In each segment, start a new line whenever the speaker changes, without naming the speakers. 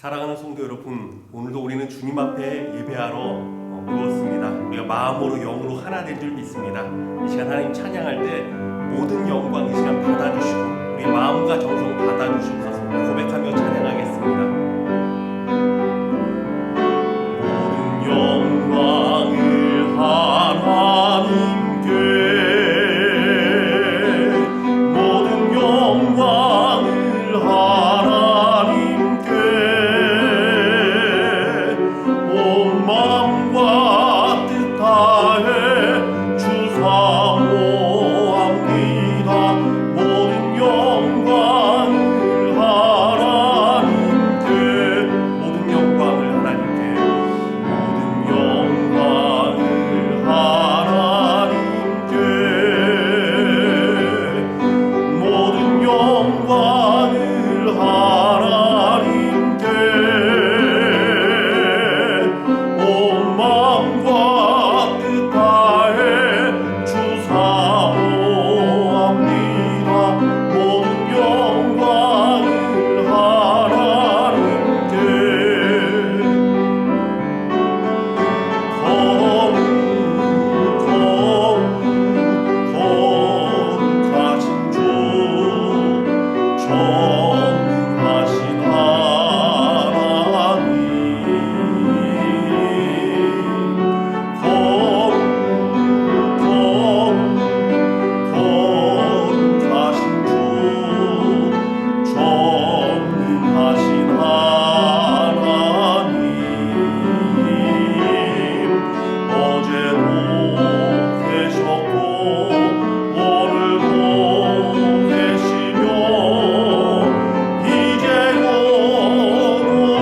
사랑하는 성도 여러분, 오늘도 우리는 주님 앞에 예배하러 모였습니다. 우리가 마음으로 영으로 하나 된 줄 믿습니다. 이 시간 하나님 찬양할 때 모든 영광 이 시간 받아주시고 우리의 마음과 정성 받아주시옵소서. 고백하며 찬양하겠습니다. 모든 영광을 하나님께, 모든 영광을 하나님께, 온 마음과 뜻 다해 주 사모합니다. 모든 영광을 하나님께, 모든 영광을 하나님께, 모든 영광을 하나님께, 모든 영광을 하나님께, 온 마음과 뜻 다해 주 사모합니다. 모든 영광을 하나님께, 거룩하신 주, 전능하신 하나님, 거룩하신 주, 전능하신 하나님, 어제도 계셨고 오늘도 계시며 이제도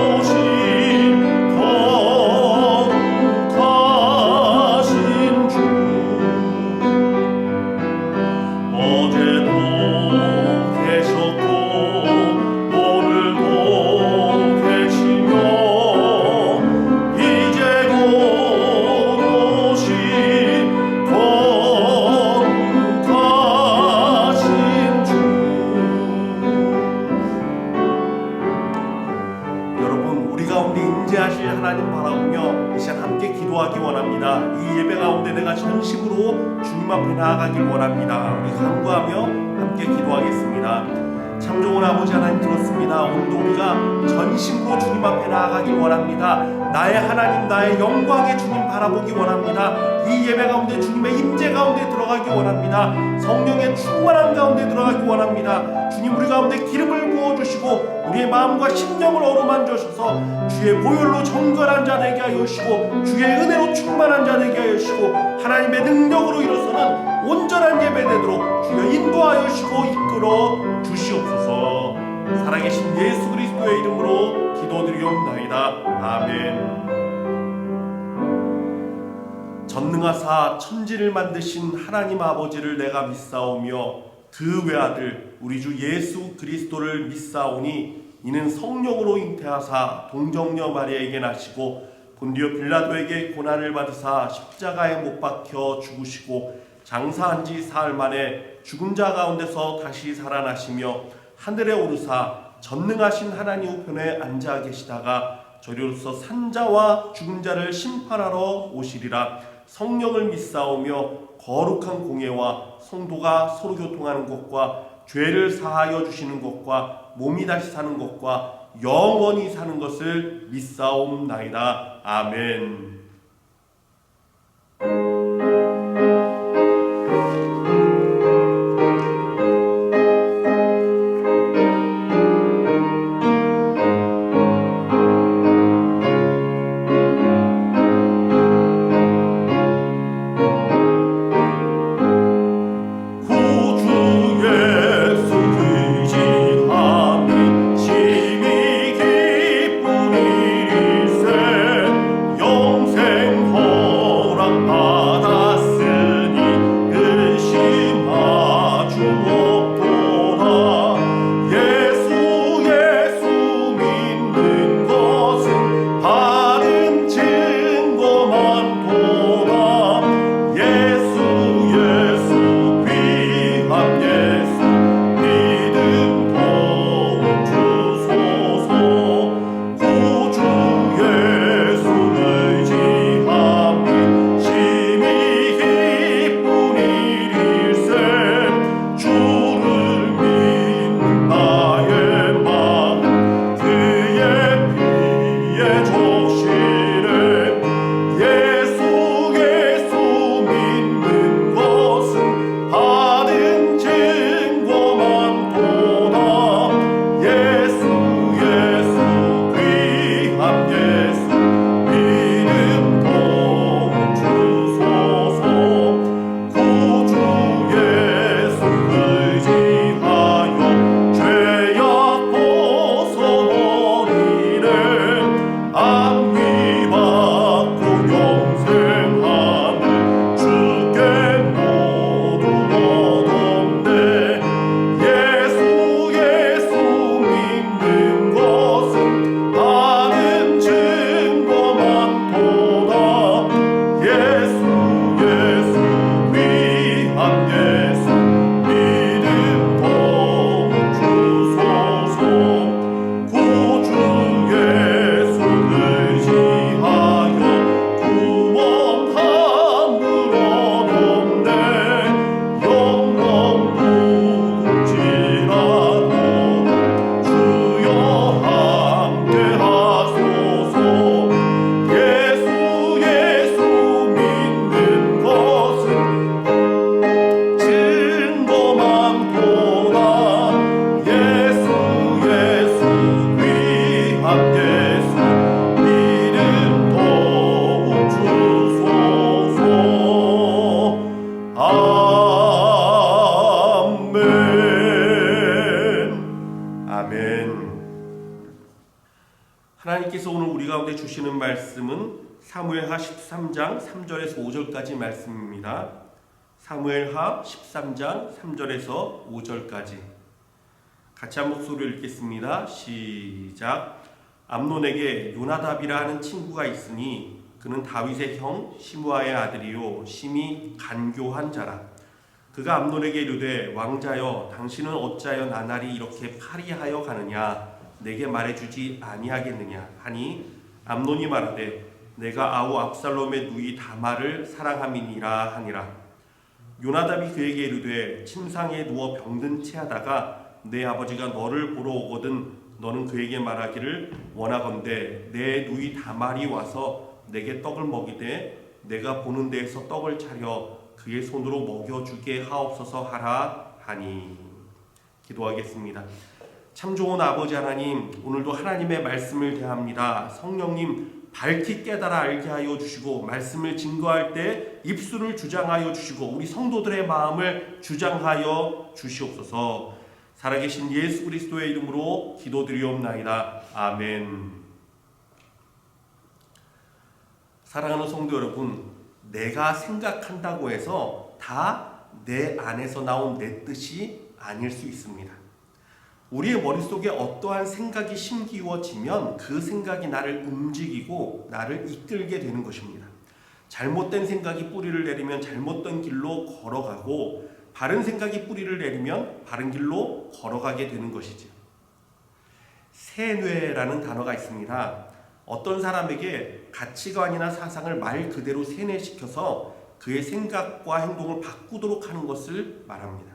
오신 거룩하신 주, 어제도 계셨고 오늘도 계시며 이제도 오신 거룩하신 주. 여러분, 우리 가운데 임재하실 하나님 바라보며 이 시간 함께 기도하기 원합니다. 이 예배 가운데 내가 전심으로 주님 앞에 나아가길 원합니다. 우리 간구하며 함께 기도하겠습니다. 참 좋은 아버지 하나님 들었습니다. 오늘도 우리가 전심으로 주님 앞에 나아가길 원합니다. 나의 하나님, 나의 영광의 주님 바라보기 원합니다. 이 예배 가운데 주님의 임재 가운데 들어가기 원합니다. 성령의 충만함 가운데 들어가기 원합니다. 주님, 우리 가운데 기름을 부어주시고 우리의 마음과 심령을 어루만져 주셔서 주의 보혈로 정결한 자 되게 하여 주시고 주의 은혜로 충만한 자 되게 하여 주시고 하나님의 능력으로 일어서는 온전한 예배 되도록 주여 인도하여 주시고 이끌어 주시옵소서. 살아계신 예수 그리스도의 이름으로 기도드리옵나이다. 아멘. 전능하사 천지를 만드신 하나님 아버지를 내가 믿사오며 그 외아들 우리 주 예수 그리스도를 믿사오니 이는 성령으로 잉태하사 동정녀 마리아에게 나시고 본디오 빌라도에게 고난을 받으사 십자가에 못 박혀 죽으시고 장사한 지 사흘 만에 죽은 자 가운데서 다시 살아나시며 하늘에 오르사 전능하신 하나님 우편에 앉아 계시다가 저리로서 산자와 죽은 자를 심판하러 오시리라. 성령을 믿사오며 거룩한 공예와 성도가 서로 교통하는 것과 죄를 사하여 주시는 것과 몸이 다시 사는 것과 영원히 사는 것을 믿사옵나이다. 아멘.
영생
하나님께서 오늘 우리 가운데 주시는 말씀은 사무엘하 13장 3절에서 5절까지 말씀입니다. 사무엘하 13장 3절에서 5절까지 같이 한 목소리로 읽겠습니다. 시작. 암논에게 요나답이라 하는 친구가 있으니 그는 다윗의 형 시므아의 아들이요 심히 간교한 자라. 그가 암논에게 이르되 왕자여 당신은 어찌하여 나날이 이렇게 파리하여 가느냐 내게 말해주지 아니하겠느냐 하니 암논이 말하되 내가 아우 압살롬의 누이 다말을 사랑함이니라 하니라. 요나답이 그에게 이르되 침상에 누워 병든 채 하다가 내 아버지가 너를 보러 오거든 너는 그에게 말하기를 원하건대 내 누이 다말이 와서 내게 떡을 먹이되 내가 보는 데에서 떡을 차려 그의 손으로 먹여주게 하옵소서 하라 하니. 기도하겠습니다. 참 좋은 아버지 하나님, 오늘도 하나님의 말씀을 대합니다. 성령님 밝히 깨달아 알게 하여 주시고 말씀을 증거할 때 입술을 주장하여 주시고 우리 성도들의 마음을 주장하여 주시옵소서. 살아계신 예수 그리스도의 이름으로 기도드리옵나이다. 아멘. 사랑하는 성도 여러분, 내가 생각한다고 해서 다 내 안에서 나온 내 뜻이 아닐 수 있습니다. 우리의 머릿속에 어떠한 생각이 심기워지면 그 생각이 나를 움직이고 나를 이끌게 되는 것입니다. 잘못된 생각이 뿌리를 내리면 잘못된 길로 걸어가고 바른 생각이 뿌리를 내리면 바른 길로 걸어가게 되는 것이죠. 세뇌라는 단어가 있습니다. 어떤 사람에게 가치관이나 사상을 말 그대로 세뇌시켜서 그의 생각과 행동을 바꾸도록 하는 것을 말합니다.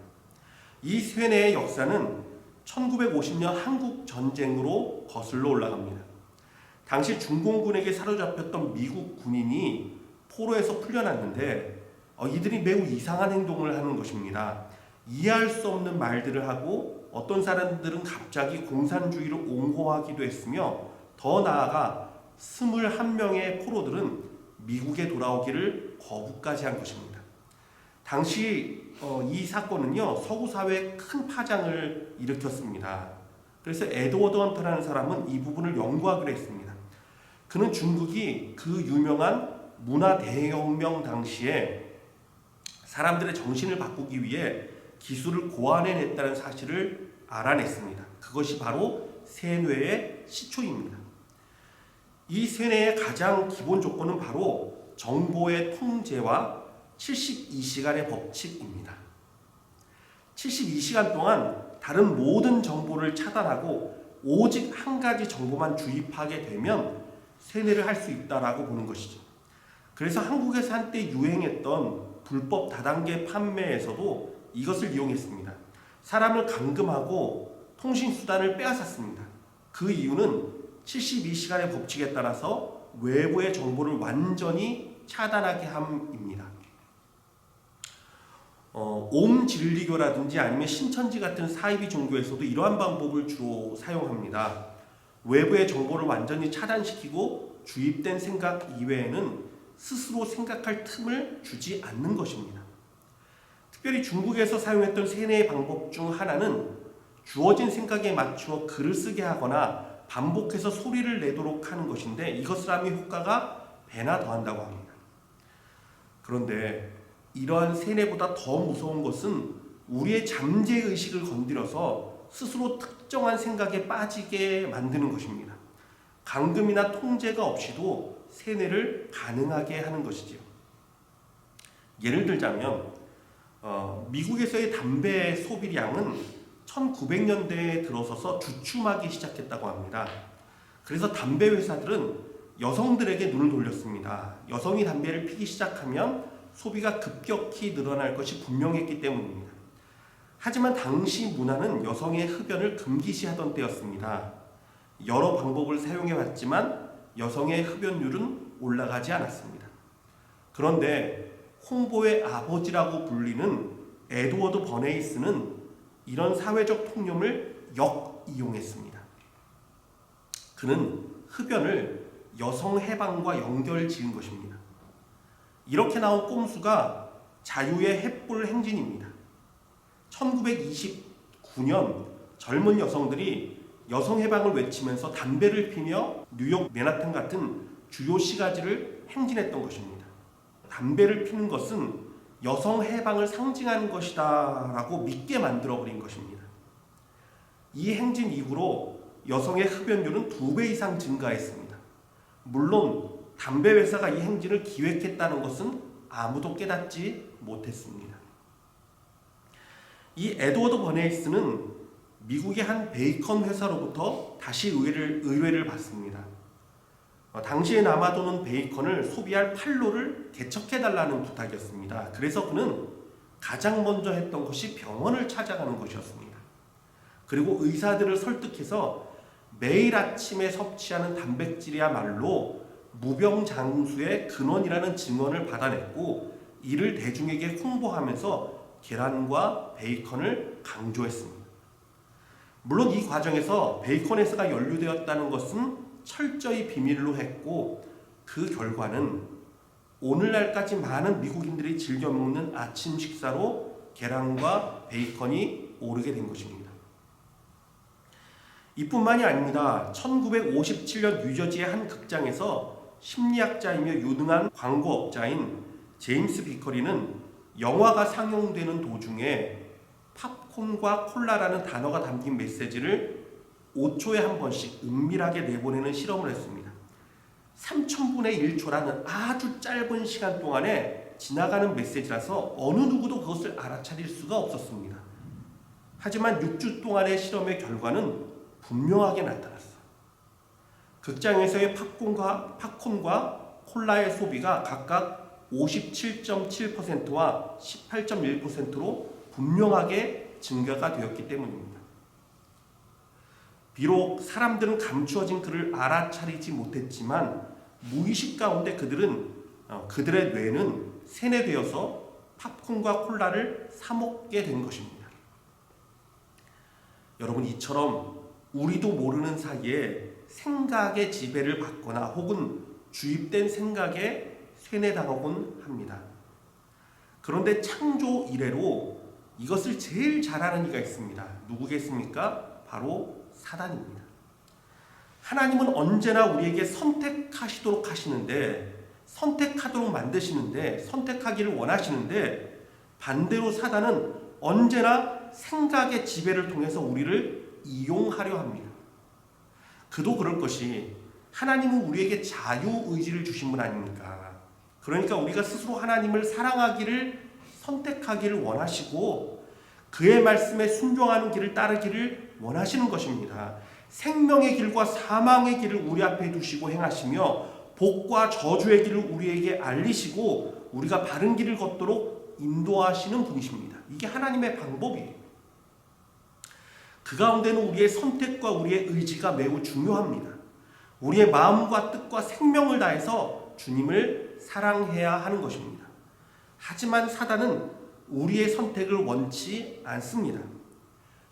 이 세뇌의 역사는 1950년 한국 전쟁으로 거슬러 올라갑니다. 당시 중공군에게 사로잡혔던 미국 군인이 포로에서 풀려났는데 이들이 매우 이상한 행동을 하는 것입니다. 이해할 수 없는 말들을 하고 어떤 사람들은 갑자기 공산주의를 옹호하기도 했으며 더 나아가 21명의 포로들은 미국에 돌아오기를 거부까지 한 것입니다. 당시 이 사건은요 서구 사회에 큰 파장을 일으켰습니다. 그래서 에드워드 헌터라는 사람은 이 부분을 연구하기로 했습니다. 그는 중국이 그 유명한 문화 대혁명 당시에 사람들의 정신을 바꾸기 위해 기술을 고안해냈다는 사실을 알아냈습니다. 그것이 바로 세뇌의 시초입니다. 이 세뇌의 가장 기본 조건은 바로 정보의 통제와 72시간의 법칙입니다. 72시간 동안 다른 모든 정보를 차단하고 오직 한 가지 정보만 주입하게 되면 세뇌를 할 수 있다라고 보는 것이죠. 그래서 한국에서 한때 유행했던 불법 다단계 판매에서도 이것을 이용했습니다. 사람을 감금하고 통신수단을 빼앗았습니다. 그 이유는 72시간의 법칙에 따라서 외부의 정보를 완전히 차단하게 함입니다. 옴진리교라든지 아니면 신천지 같은 사이비 종교에서도 이러한 방법을 주로 사용합니다. 외부의 정보를 완전히 차단시키고 주입된 생각 이외에는 스스로 생각할 틈을 주지 않는 것입니다. 특별히 중국에서 사용했던 세뇌의 방법 중 하나는 주어진 생각에 맞추어 글을 쓰게 하거나 반복해서 소리를 내도록 하는 것인데 이것을 하면 효과가 배나 더한다고 합니다. 그런데 이러한 세뇌보다 더 무서운 것은 우리의 잠재의식을 건드려서 스스로 특정한 생각에 빠지게 만드는 것입니다. 감금이나 통제가 없이도 세뇌를 가능하게 하는 것이지요. 예를 들자면 미국에서의 담배 소비량은 1900년대에 들어서서 주춤하기 시작했다고 합니다. 그래서 담배 회사들은 여성들에게 눈을 돌렸습니다. 여성이 담배를 피기 시작하면 소비가 급격히 늘어날 것이 분명했기 때문입니다. 하지만 당시 문화는 여성의 흡연을 금기시하던 때였습니다. 여러 방법을 사용해왔지만 여성의 흡연율은 올라가지 않았습니다. 그런데 홍보의 아버지라고 불리는 에드워드 버네이스는 이런 사회적 통념을 역이용했습니다. 그는 흡연을 여성 해방과 연결 지은 것입니다. 이렇게 나온 꼼수가 자유의 횃불 행진입니다. 1929년 젊은 여성들이 여성 해방을 외치면서 담배를 피며 뉴욕 맨하튼 같은 주요 시가지를 행진했던 것입니다. 담배를 피는 것은 여성 해방을 상징하는 것이다 라고 믿게 만들어버린 것입니다. 이 행진 이후로 여성의 흡연율은 2배 이상 증가했습니다. 물론 담배 회사가 이 행진을 기획했다는 것은 아무도 깨닫지 못했습니다. 이 에드워드 버네이스는 미국의 한 베이컨 회사로부터 다시 의뢰를 받습니다. 당시에 남아도는 베이컨을 소비할 판로를 개척해달라는 부탁이었습니다. 그래서 그는 가장 먼저 했던 것이 병원을 찾아가는 것이었습니다. 그리고 의사들을 설득해서 매일 아침에 섭취하는 단백질이야말로 무병장수의 근원이라는 증언을 받아냈고 이를 대중에게 홍보하면서 계란과 베이컨을 강조했습니다. 물론 이 과정에서 베이컨 회사가 연루되었다는 것은 철저히 비밀로 했고 그 결과는 오늘날까지 많은 미국인들이 즐겨 먹는 아침 식사로 계란과 베이컨이 오르게 된 것입니다. 이뿐만이 아닙니다. 1957년 뉴저지의 한 극장에서 심리학자이며 유능한 광고업자인 제임스 비커리는 영화가 상영되는 도중에 팝콘과 콜라라는 단어가 담긴 메시지를 5초에 한 번씩 은밀하게 내보내는 실험을 했습니다. 3000분의 1초라는 아주 짧은 시간 동안에 지나가는 메시지라서 어느 누구도 그것을 알아차릴 수가 없었습니다. 하지만 6주 동안의 실험의 결과는 분명하게 나타났어요. 극장에서의 팝콘과 콜라의 소비가 각각 57.7%와 18.1%로 분명하게 증가가 되었기 때문입니다. 비록 사람들은 감추어진 그를 알아차리지 못했지만 무의식 가운데 그들의 뇌는 세뇌되어서 팝콘과 콜라를 사 먹게 된 것입니다. 여러분, 이처럼 우리도 모르는 사이에 생각의 지배를 받거나 혹은 주입된 생각에 세뇌당하곤 합니다. 그런데 창조 이래로 이것을 제일 잘하는 이가 있습니다. 누구겠습니까? 바로 사단입니다. 하나님은 언제나 우리에게 선택하시도록 하시는데, 선택하도록 만드시는데, 선택하기를 원하시는데, 반대로 사단은 언제나 생각의 지배를 통해서 우리를 이용하려 합니다. 그도 그럴 것이 하나님은 우리에게 자유의지를 주신 분 아닙니까? 그러니까 우리가 스스로 하나님을 사랑하기를 선택하기를 원하시고 그의 말씀에 순종하는 길을 따르기를 원하시는 것입니다. 생명의 길과 사망의 길을 우리 앞에 두시고 행하시며 복과 저주의 길을 우리에게 알리시고 우리가 바른 길을 걷도록 인도하시는 분이십니다. 이게 하나님의 방법이에요. 그 가운데는 우리의 선택과 우리의 의지가 매우 중요합니다. 우리의 마음과 뜻과 생명을 다해서 주님을 사랑해야 하는 것입니다. 하지만 사단은 우리의 선택을 원치 않습니다.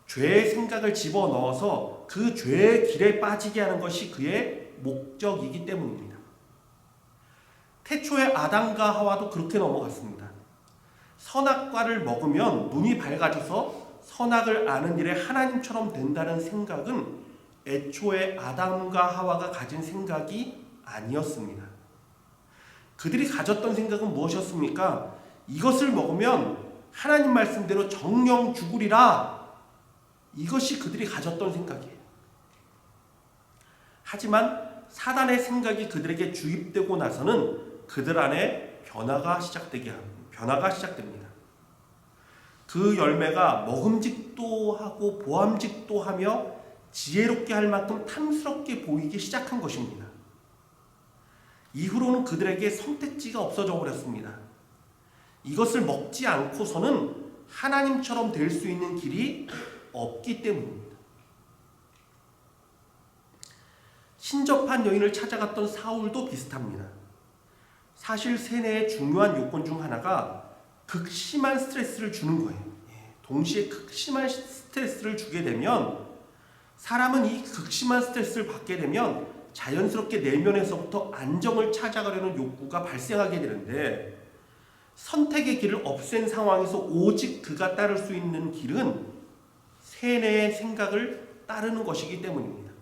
죄의 생각을 집어넣어서 그 죄의 길에 빠지게 하는 것이 그의 목적이기 때문입니다. 태초의 아담과 하와도 그렇게 넘어갔습니다. 선악과를 먹으면 눈이 밝아져서 선악을 아는 일에 하나님처럼 된다는 생각은 애초에 아담과 하와가 가진 생각이 아니었습니다. 그들이 가졌던 생각은 무엇이었습니까? 이것을 먹으면 하나님 말씀대로 정령 죽으리라. 이것이 그들이 가졌던 생각이에요. 하지만 사단의 생각이 그들에게 주입되고 나서는 그들 안에 변화가 시작됩니다. 그 열매가 먹음직도 하고 보암직도 하며 지혜롭게 할 만큼 탐스럽게 보이기 시작한 것입니다. 이후로는 그들에게 선택지가 없어져 버렸습니다. 이것을 먹지 않고서는 하나님처럼 될 수 있는 길이 없기 때문입니다. 신접한 여인을 찾아갔던 사울도 비슷합니다. 사실 세뇌의 중요한 요건 중 하나가 극심한 스트레스를 주는 거예요. 동시에 극심한 스트레스를 주게 되면 사람은 이 극심한 스트레스를 받게 되면 자연스럽게 내면에서부터 안정을 찾아가려는 욕구가 발생하게 되는데 선택의 길을 없앤 상황에서 오직 그가 따를 수 있는 길은 세뇌의 생각을 따르는 것이기 때문입니다.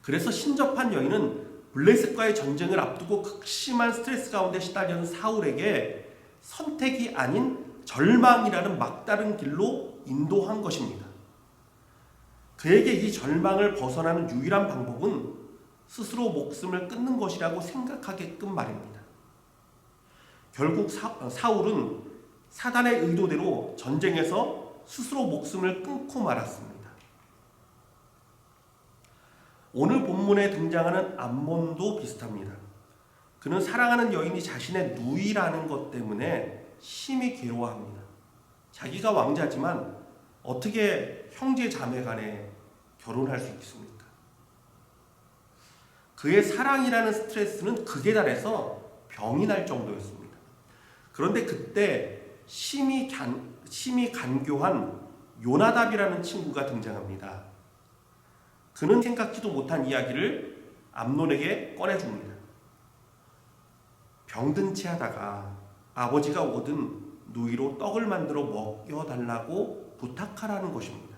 그래서 신접한 여인은 블레셋과의 전쟁을 앞두고 극심한 스트레스 가운데 시달리는 사울에게 선택이 아닌 절망이라는 막다른 길로 인도한 것입니다. 그에게 이 절망을 벗어나는 유일한 방법은 스스로 목숨을 끊는 것이라고 생각하게끔 말입니다. 결국 사울은 사단의 의도대로 전쟁에서 스스로 목숨을 끊고 말았습니다. 오늘 본문에 등장하는 암몬도 비슷합니다. 그는 사랑하는 여인이 자신의 누이라는 것 때문에 심히 괴로워합니다. 자기가 왕자지만 어떻게 형제 자매 간에 결혼할 수 있습니까? 그의 사랑이라는 스트레스는 극에 달해서 병이 날 정도였습니다. 그런데 그때 심히 간교한 요나답이라는 친구가 등장합니다. 그는 생각지도 못한 이야기를 암논에게 꺼내줍니다. 병든 채 하다가 아버지가 오든 누이로 떡을 만들어 먹여달라고 부탁하라는 것입니다.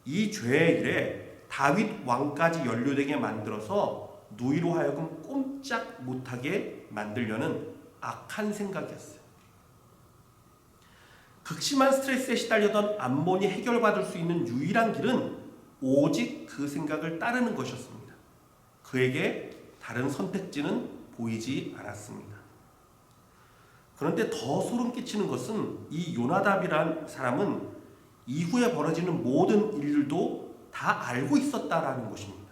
이 죄의 일에 다윗 왕까지 연루되게 만들어서 누이로 하여금 꼼짝 못하게 만들려는 악한 생각이었어요. 극심한 스트레스에 시달리던 암몬이 해결받을 수 있는 유일한 길은 오직 그 생각을 따르는 것이었습니다. 그에게 다른 선택지는 보이지 않았습니다. 그런데 더 소름 끼치는 것은 이 요나답이란 사람은 이후에 벌어지는 모든 일들도 다 알고 있었다라는 것입니다.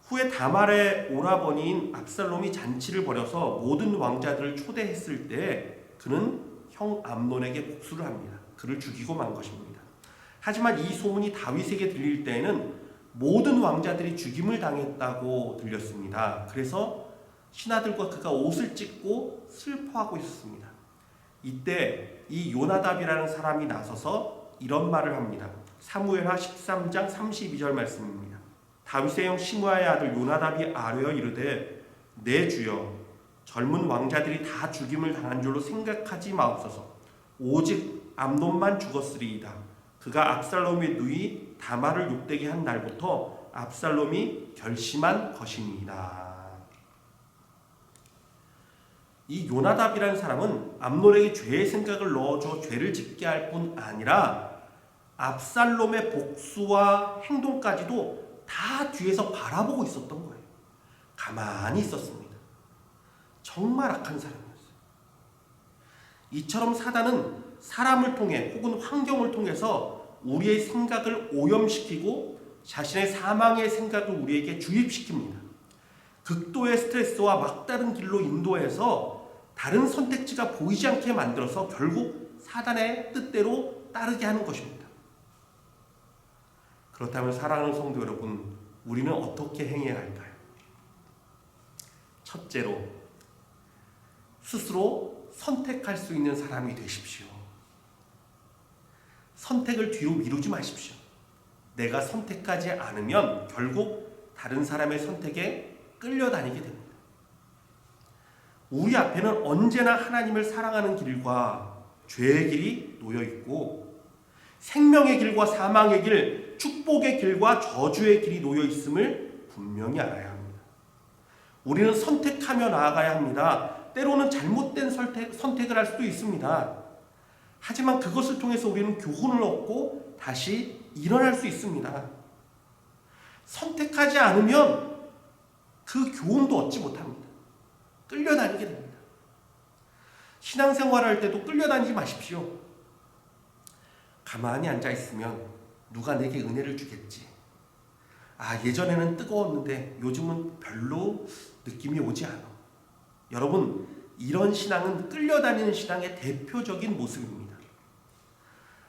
후에 다말의 오라버니인 압살롬이 잔치를 벌여서 모든 왕자들을 초대했을 때 그는 형 암논에게 복수를 합니다. 그를 죽이고 만 것입니다. 하지만 이 소문이 다윗에게 들릴 때에는 모든 왕자들이 죽임을 당했다고 들렸습니다. 그래서 신하들과 그가 옷을 찢고 슬퍼하고 있었습니다. 이때 이 요나답이라는 사람이 나서서 이런 말을 합니다. 사무엘하 13장 32절 말씀입니다. 다윗의 형 시므아의 아들 요나답이 아뢰어 이르되 내 주여 젊은 왕자들이 다 죽임을 당한 줄로 생각하지 마옵소서. 오직 암논만 죽었으리이다. 그가 압살롬의 누이 다말을 욕되게 한 날부터 압살롬이 결심한 것이니이다. 이 요나답이라는 사람은 암논에게 죄의 생각을 넣어줘 죄를 짓게 할 뿐 아니라 압살롬의 복수와 행동까지도 다 뒤에서 바라보고 있었던 거예요. 가만히 있었습니다. 정말 악한 사람이었어요. 이처럼 사단은 사람을 통해 혹은 환경을 통해서 우리의 생각을 오염시키고 자신의 사망의 생각을 우리에게 주입시킵니다. 극도의 스트레스와 막다른 길로 인도해서 다른 선택지가 보이지 않게 만들어서 결국 사단의 뜻대로 따르게 하는 것입니다. 그렇다면 사랑하는 성도 여러분, 우리는 어떻게 행해야 할까요? 첫째로, 스스로 선택할 수 있는 사람이 되십시오. 선택을 뒤로 미루지 마십시오. 내가 선택하지 않으면 결국 다른 사람의 선택에 끌려다니게 됩니다. 우리 앞에는 언제나 하나님을 사랑하는 길과 죄의 길이 놓여 있고 생명의 길과 사망의 길, 축복의 길과 저주의 길이 놓여 있음을 분명히 알아야 합니다. 우리는 선택하며 나아가야 합니다. 때로는 잘못된 선택을 할 수도 있습니다. 하지만 그것을 통해서 우리는 교훈을 얻고 다시 일어날 수 있습니다. 선택하지 않으면 그 교훈도 얻지 못합니다. 끌려다니게 됩니다. 신앙생활을 할 때도 끌려다니지 마십시오. 가만히 앉아있으면 누가 내게 은혜를 주겠지. 예전에는 뜨거웠는데 요즘은 별로 느낌이 오지 않아. 여러분, 이런 신앙은 끌려다니는 신앙의 대표적인 모습입니다.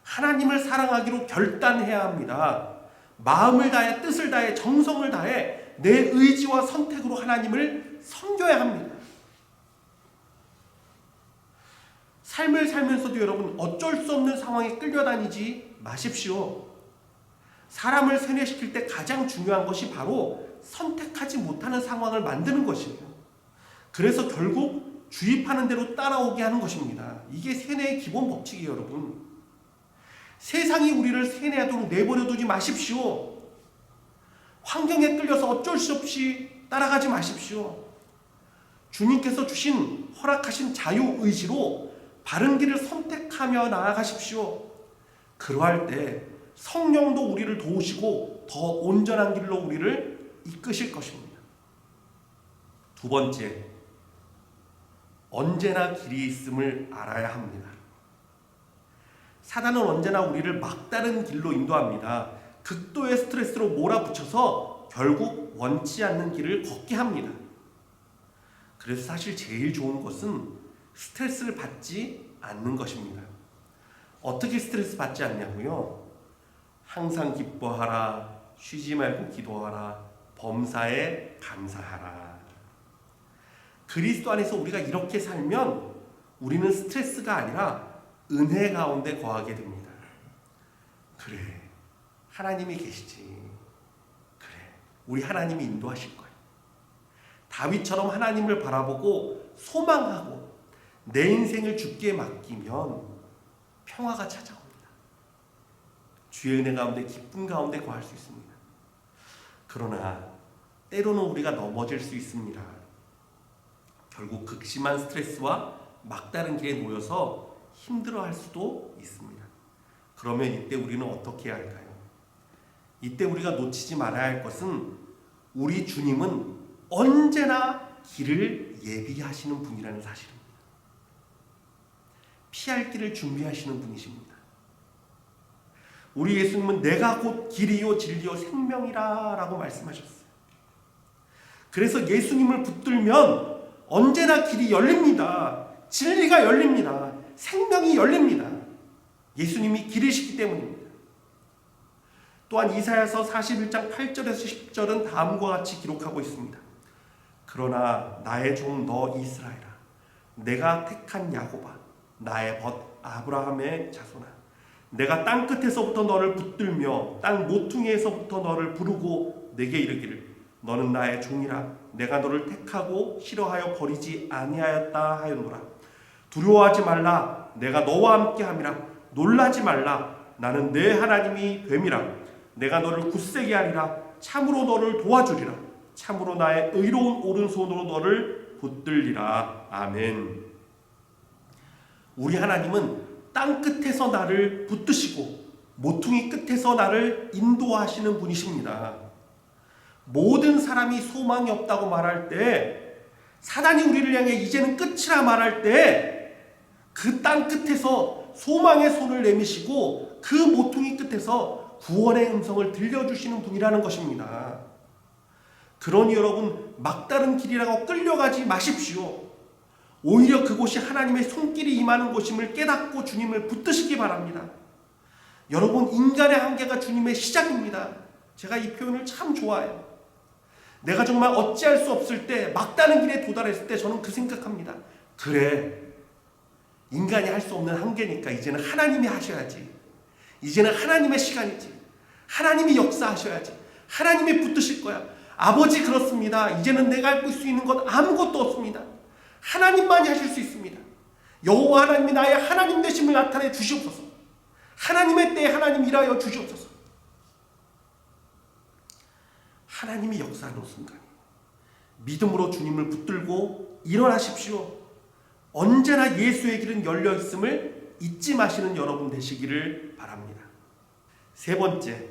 하나님을 사랑하기로 결단해야 합니다. 마음을 다해, 뜻을 다해, 정성을 다해 내 의지와 선택으로 하나님을 섬겨야 합니다. 삶을 살면서도 여러분 어쩔 수 없는 상황에 끌려다니지 마십시오. 사람을 세뇌시킬 때 가장 중요한 것이 바로 선택하지 못하는 상황을 만드는 것이에요. 그래서 결국 주입하는 대로 따라오게 하는 것입니다. 이게 세뇌의 기본 법칙이에요, 여러분. 세상이 우리를 세뇌하도록 내버려 두지 마십시오. 환경에 끌려서 어쩔 수 없이 따라가지 마십시오. 주님께서 주신 허락하신 자유의지로 바른 길을 선택하며 나아가십시오. 그러할 때 성령도 우리를 도우시고 더 온전한 길로 우리를 이끄실 것입니다. 두 번째, 언제나 길이 있음을 알아야 합니다. 사단은 언제나 우리를 막다른 길로 인도합니다. 극도의 스트레스로 몰아붙여서 결국 원치 않는 길을 걷게 합니다. 그래서 사실 제일 좋은 것은 스트레스를 받지 않는 것입니다. 어떻게 스트레스 받지 않냐고요? 항상 기뻐하라, 쉬지 말고 기도하라, 범사에 감사하라. 그리스도 안에서 우리가 이렇게 살면 우리는 스트레스가 아니라 은혜 가운데 거하게 됩니다. 그래, 하나님이 계시지. 그래, 우리 하나님이 인도하실 거야. 다윗처럼 하나님을 바라보고 소망하고 내 인생을 주께 맡기면 평화가 찾아옵니다. 주의 은혜 가운데 기쁨 가운데 거할 수 있습니다. 그러나 때로는 우리가 넘어질 수 있습니다. 결국 극심한 스트레스와 막다른 길에 놓여서 힘들어할 수도 있습니다. 그러면 이때 우리는 어떻게 해야 할까요? 이때 우리가 놓치지 말아야 할 것은 우리 주님은 언제나 길을 예비하시는 분이라는 사실입니다. 피할 길을 준비하시는 분이십니다. 우리 예수님은 내가 곧 길이요 진리요 생명이라 라고 말씀하셨어요. 그래서 예수님을 붙들면 언제나 길이 열립니다. 진리가 열립니다. 생명이 열립니다. 예수님이 길이시기 때문입니다. 또한 이사야서 41장 8절에서 10절은 다음과 같이 기록하고 있습니다. 그러나 나의 종 너 이스라엘아, 내가 택한 야곱아, 나의 벗 아브라함의 자손아, 내가 땅 끝에서부터 너를 붙들며 땅 모퉁이에서부터 너를 부르고 내게 이르기를 너는 나의 종이라, 내가 너를 택하고 싫어하여 버리지 아니하였다 하였노라. 두려워하지 말라, 내가 너와 함께함이라. 놀라지 말라, 나는 내 하나님이 됨이라. 내가 너를 굳세게 하리라. 참으로 너를 도와주리라. 참으로 나의 의로운 오른손으로 너를 붙들리라. 아멘. 우리 하나님은 땅 끝에서 나를 붙드시고 모퉁이 끝에서 나를 인도하시는 분이십니다. 모든 사람이 소망이 없다고 말할 때, 사단이 우리를 향해 이제는 끝이라 말할 때, 그 땅 끝에서 소망의 손을 내미시고 그 모퉁이 끝에서 구원의 음성을 들려주시는 분이라는 것입니다. 그러니 여러분, 막다른 길이라고 끌려가지 마십시오. 오히려 그곳이 하나님의 손길이 임하는 곳임을 깨닫고 주님을 붙드시기 바랍니다. 여러분, 인간의 한계가 주님의 시작입니다. 제가 이 표현을 참 좋아해요. 내가 정말 어찌할 수 없을 때, 막다른 길에 도달했을 때 저는 그 생각합니다. 그래, 인간이 할 수 없는 한계니까 이제는 하나님이 하셔야지. 이제는 하나님의 시간이지. 하나님이 역사하셔야지. 하나님이 붙드실 거야. 아버지, 그렇습니다. 이제는 내가 할 수 있는 건 아무것도 없습니다. 하나님만이 하실 수 있습니다. 여호와 하나님이 나의 하나님 되심을 나타내 주시옵소서. 하나님의 때에 하나님 일하여 주시옵소서. 하나님이 역사하는 순간 믿음으로 주님을 붙들고 일어나십시오. 언제나 예수의 길은 열려 있음을 잊지 마시는 여러분 되시기를 바랍니다. 세 번째,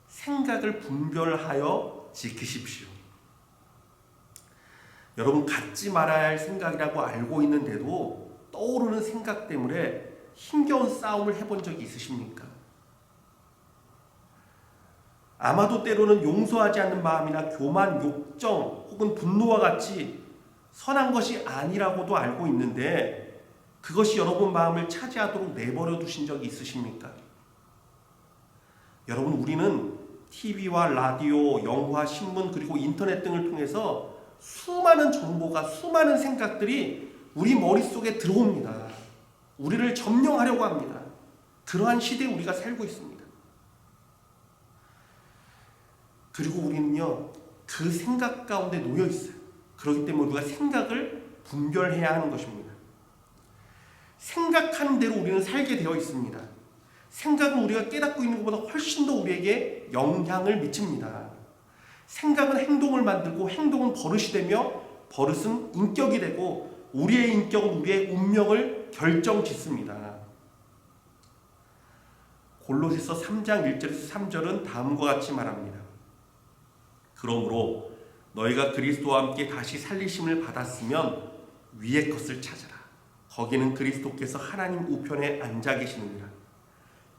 생각을 분별하여 지키십시오. 여러분, 갖지 말아야 할 생각이라고 알고 있는데도 떠오르는 생각 때문에 힘겨운 싸움을 해본 적이 있으십니까? 아마도 때로는 용서하지 않는 마음이나 교만, 욕정 혹은 분노와 같이 선한 것이 아니라고도 알고 있는데 그것이 여러분 마음을 차지하도록 내버려 두신 적이 있으십니까? 여러분, 우리는 TV와 라디오, 영화, 신문 그리고 인터넷 등을 통해서 수많은 정보가, 수많은 생각들이 우리 머릿속에 들어옵니다. 우리를 점령하려고 합니다. 그러한 시대에 우리가 살고 있습니다. 그리고 우리는요, 그 생각 가운데 놓여 있어요. 그렇기 때문에 우리가 생각을 분별해야 하는 것입니다. 생각하는 대로 우리는 살게 되어 있습니다. 생각은 우리가 깨닫고 있는 것보다 훨씬 더 우리에게 영향을 미칩니다. 생각은 행동을 만들고 행동은 버릇이 되며 버릇은 인격이 되고 우리의 인격은 우리의 운명을 결정짓습니다. 골로새서 3장 1절에서 3절은 다음과 같이 말합니다. 그러므로 너희가 그리스도와 함께 다시 살리심을 받았으면 위의 것을 찾아라. 거기는 그리스도께서 하나님 우편에 앉아 계시느니라.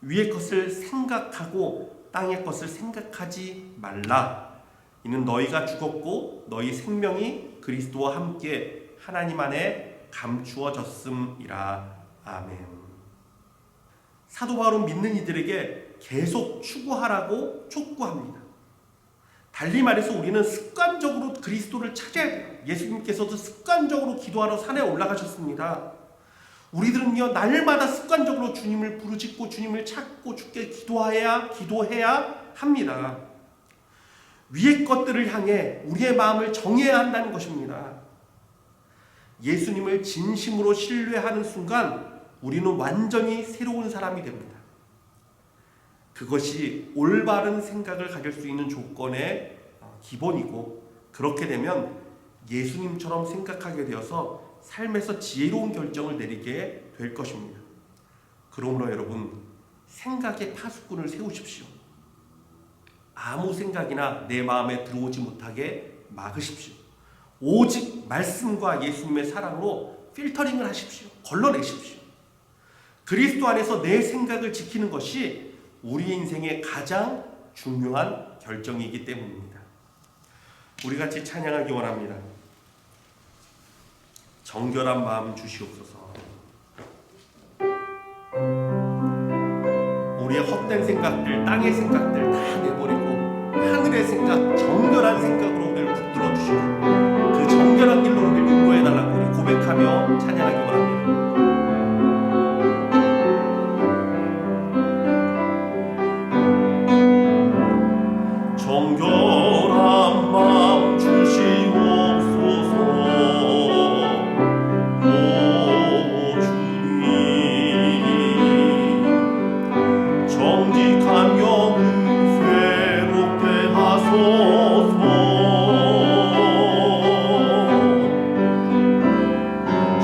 위의 것을 생각하고 땅의 것을 생각하지 말라. 이는 너희가 죽었고 너희 생명이 그리스도와 함께 하나님 안에 감추어졌음이라. 아멘. 사도 바울은 믿는 이들에게 계속 추구하라고 촉구합니다. 달리 말해서 우리는 습관적으로 그리스도를 찾아야 돼요. 예수님께서도 습관적으로 기도하러 산에 올라가셨습니다. 우리들은요, 날마다 습관적으로 주님을 부르짖고 주님을 찾고 주께 기도해야 합니다. 위의 것들을 향해 우리의 마음을 정해야 한다는 것입니다. 예수님을 진심으로 신뢰하는 순간 우리는 완전히 새로운 사람이 됩니다. 그것이 올바른 생각을 가질 수 있는 조건의 기본이고, 그렇게 되면 예수님처럼 생각하게 되어서 삶에서 지혜로운 결정을 내리게 될 것입니다. 그러므로 여러분, 생각의 파수꾼을 세우십시오. 아무 생각이나 내 마음에 들어오지 못하게 막으십시오. 오직 말씀과 예수님의 사랑으로 필터링을 하십시오. 걸러내십시오. 그리스도 안에서 내 생각을 지키는 것이 우리 인생의 가장 중요한 결정이기 때문입니다. 우리 같이 찬양하기 원합니다. 정결한 마음 주시옵소서. 우리의 헛된 생각들, 땅의 생각들 다 내버리고 하늘의 생각, 정결한 생각으로 우리를 붙들어 주시고 그 정결한 길로 우리를 인도해 달라고 우리 고백하며 찬양하기 원합니다. 정결한 마음 주시옵소서. 오 주님, 정직한 영을 새롭게 하소서.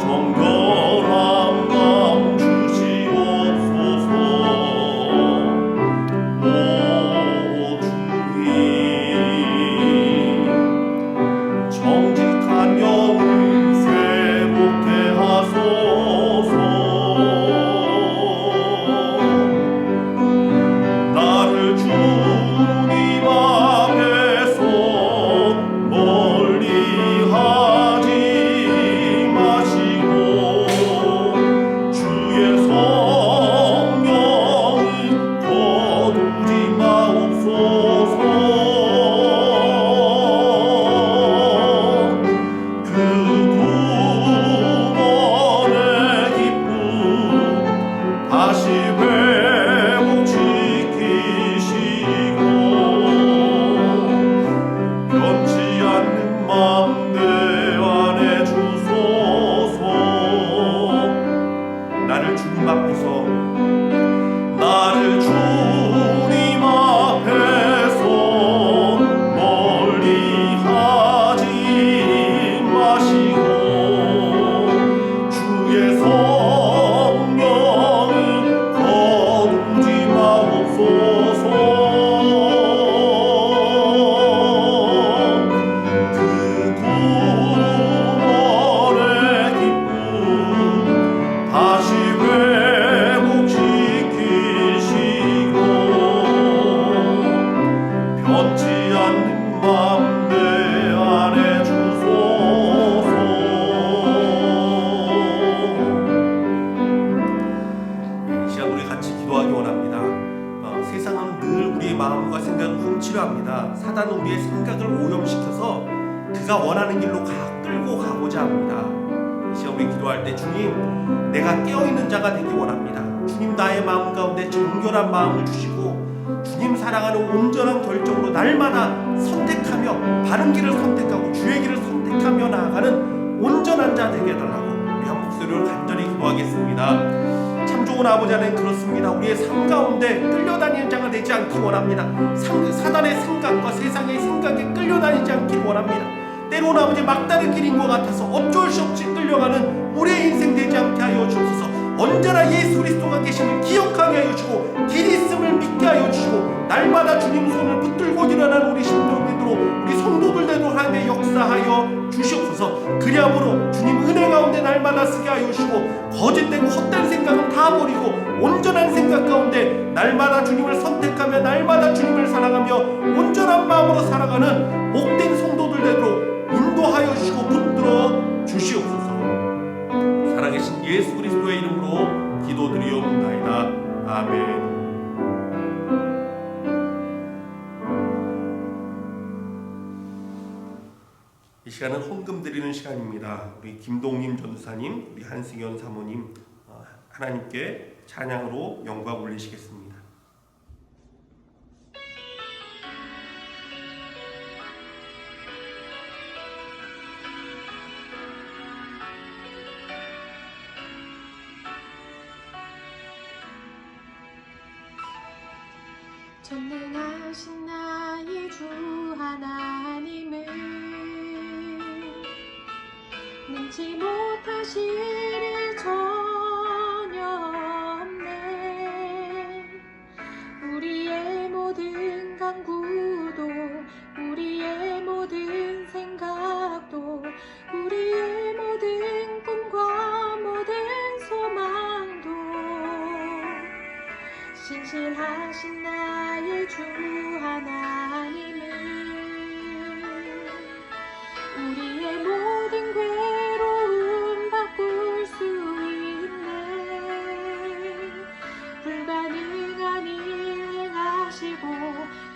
정결한 마음 주시옵소서. 오 정직한 영을 새롭게 하소서. 나를 주님 앞에서 멀리 하지 마시고 주의 성령을 거두지 마옵소서. 다시 회복시키시고 변치 않는 마음 내 안에 주소서. 나를 주님 앞에서 멀리 하지 마시고 주의 성령을 거두지 마옵소서. 그 구원의 기쁨 다시 회복시키시고 변치 않는 마음 내 안에 주소서. 이 시간 우리 같이 기도하기 원합니다. 세상은 늘 우리의 마음과 생각을 훔치려 합니다. 사단은 우리의 생각을 오염시켜서 그가 원하는 길로 끌고 가고자 합니다. 이 시간 우리 기도할 때 주님, 내가 깨어있는 자가 되기 원합니다. 주님, 나의 마음 가운데 정결한 마음을 주시고 주님 사랑하는 온전한 결정으로 날마다 선택하며 바른 길을 선택하고 주의 길을 선택하며 나아가는 온전한 자 되게 해달라고 우리 한 목소리로 간절히 기도하겠습니다. 참 좋은 아버지 하나님, 그렇습니다. 우리의 삶 가운데 끌려다니는 자가 되지 않기 원합니다. 사단의 생각과 세상의 생각에 끌려다니지 않기 원합니다. 때로는 아버지 막다른 길인 것 같아서 어쩔 수 없이 끌려가는 우리의 인생 되지 않게 하여 주옵소서. 언제나 예수 그리스도가 계심을 기억하게 하여 주시고 길 있음을 믿게 하여 주시고 날마다 주님 손을 붙들고 일어나는 우리 신도들로 우리 성도들대로 하나님의 역사하여 주시옵소서. 그리함으로 주님 은혜 가운데 날마다 쓰게 하여 주시고 거짓되고 헛된 생각은 다 버리고 온전한 생각 가운데 날마다 주님을 선택하며 날마다 주님을 사랑하며 온전한 마음으로 살아가는 복된 성도들대로 인도하여 주시고 붙들어 주시옵소서. 살아계신 예수 그리스도의 이름으로 기도드리옵나이다. 아멘. 이 시간은 헌금 드리는 시간입니다. 우리 김동림 전사님, 우리 한승현 사모님, 하나님께 찬양으로 영광 올리시겠습니다.
전능하신 나의 주 하나님을 능치 못하실 일 전혀 없네. 우리의 모든 간구도 우리의 모든 생각도 우리의 모든 꿈과 모든 소망도 신실하신 나의 주 하나님을 우리의 모든 괴로움 바꿀 수 있네. 불가능한 일 행하시고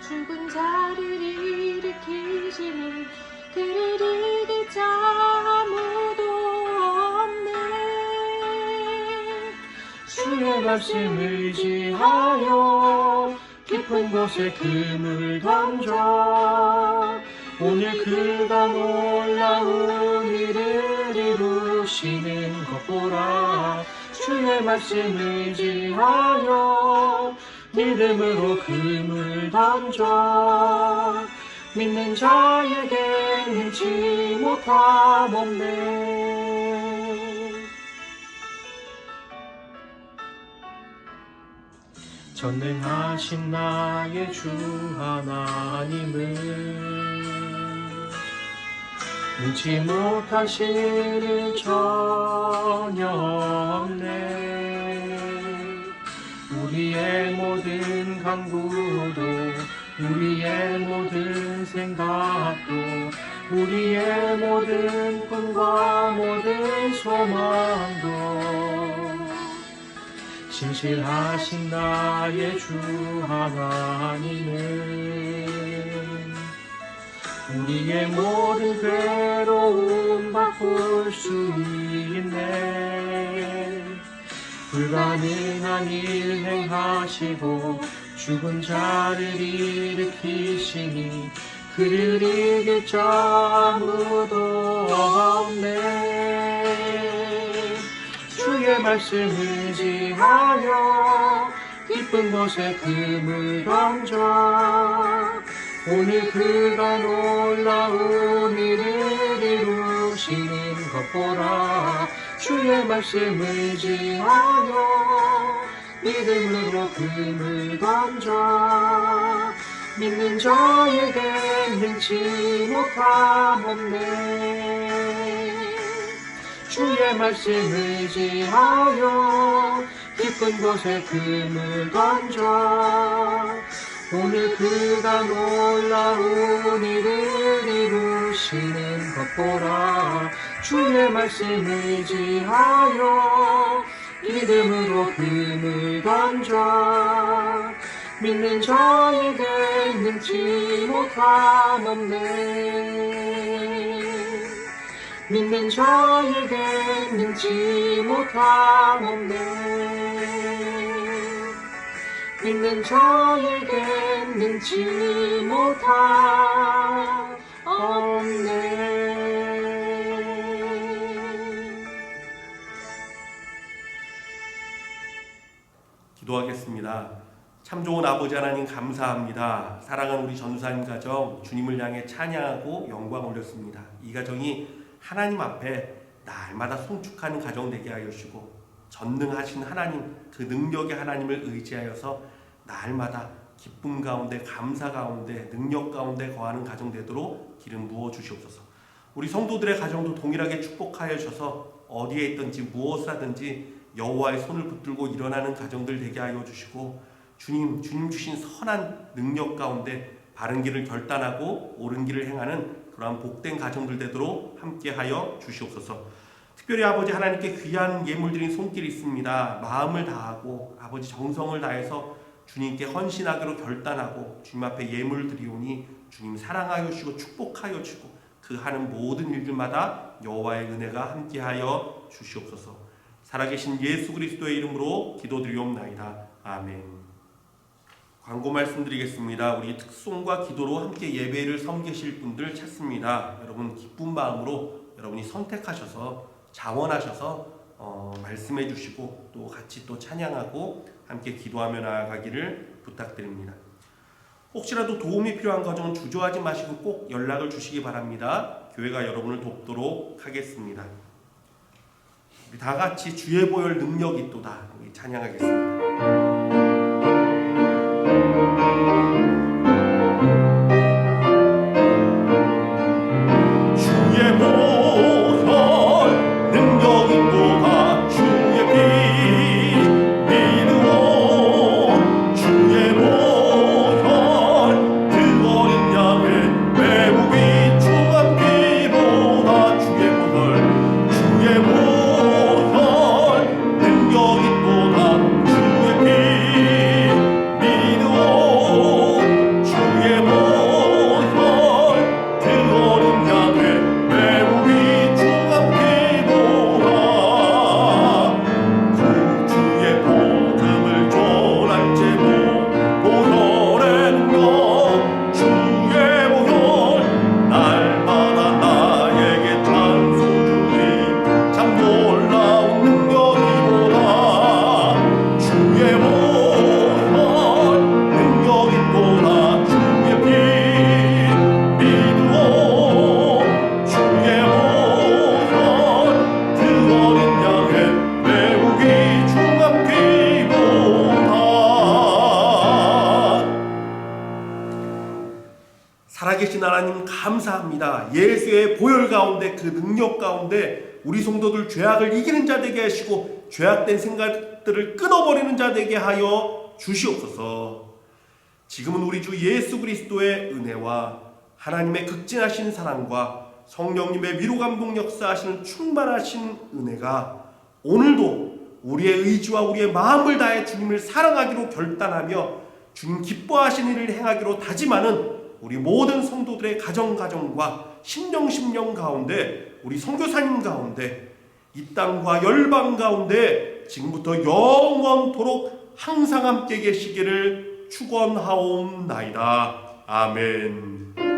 죽은 자를 일으키시니 그를 이길 자 아무도 없네.
주의 말씀 의지하여 깊은 곳에 금을 던져 오늘 그가 놀라운 일을 이루시는 것 보라. 주의 말씀 의지하여 믿음으로 금을 던져 믿는 자에게 능치 못함 없네. 전능하신 나의 주 하나님을 능치 못하실 일 전혀 없네. 우리의 모든 간구도 우리의 모든 생각도 우리의 모든 꿈과 모든 소망도 신실하신 나의 주 하나님은 우리의 모든 괴로움 바꿀 수 있네. 불가능한 일 행하시고 죽은 자를 일으키시니 그를 이길 자 아무도 없네. 주의 말씀 의지하여 깊은 곳에 금을 던져 오늘 그가 놀라운 일을 이루시는 것 보라. 주의 말씀 의지하여 믿음으로 금을 던져 믿는 자에게 능치 못함 없네. 주의 말씀 의지하여 깊은 곳에 금을 던져 오늘 그가 놀라운 일을 이루시는 것 보라. 주의 말씀 의지하여 믿음으로 금을 던져 믿는 자에게 능치 못함 없네. 믿는 자에게 능치 못함 없네. 믿는 자에게 능치 못함 없네.
참 좋은 아버지 하나님 감사합니다. 사랑하는 우리 전도사님 가정 주님을 향해 찬양하고 영광 올렸습니다. 이 가정이 하나님 앞에 날마다 송축하는 가정 되게 하여 주시고 전능하신 하나님 그 능력의 하나님을 의지하여서 날마다 기쁨 가운데 감사 가운데 능력 가운데 거하는 가정 되도록 기름 부어 주시옵소서. 우리 성도들의 가정도 동일하게 축복하여 주셔서 어디에 있든지 무엇을 하든지 여호와의 손을 붙들고 일어나는 가정들 되게 하여 주시고 주님 주신 선한 능력 가운데 바른 길을 결단하고 옳은 길을 행하는 그러한 복된 가정들 되도록 함께하여 주시옵소서. 특별히 아버지 하나님께 귀한 예물 드린 손길이 있습니다. 마음을 다하고 아버지 정성을 다해서 주님께 헌신하기로 결단하고 주님 앞에 예물 드리오니 주님 사랑하여 주시고 축복하여 주시고 그 하는 모든 일들마다 여호와의 은혜가 함께하여 주시옵소서. 살아계신 예수 그리스도의 이름으로 기도드리옵나이다. 아멘. 광고 말씀드리겠습니다. 우리 특송과 기도로 함께 예배를 섬기실 분들 찾습니다. 여러분 기쁜 마음으로 여러분이 선택하셔서 자원하셔서 말씀해 주시고 또 같이 또 찬양하고 함께 기도하며 나아가기를 부탁드립니다. 혹시라도 도움이 필요한 가정은 주저하지 마시고 꼭 연락을 주시기 바랍니다. 교회가 여러분을 돕도록 하겠습니다. 우리 다 같이 주의 보혈 능력이 있도다 찬양하겠습니다. 살아계신 하나님 감사합니다. 예수의 보혈 가운데 그 능력 가운데 우리 성도들 죄악을 이기는 자 되게 하시고 죄악된 생각들을 끊어버리는 자 되게 하여 주시옵소서. 지금은 우리 주 예수 그리스도의 은혜와 하나님의 극진하신 사랑과 성령님의 위로 감동 역사하시는 충만하신 은혜가 오늘도 우리의 의지와 우리의 마음을 다해 주님을 사랑하기로 결단하며 주님 기뻐하시는 일을 행하기로 다짐하는 우리 모든 성도들의 가정과 심령 가운데 우리 선교사님 가운데 이 땅과 열방 가운데 지금부터 영원토록 항상 함께 계시기를 축원하옵나이다. 아멘.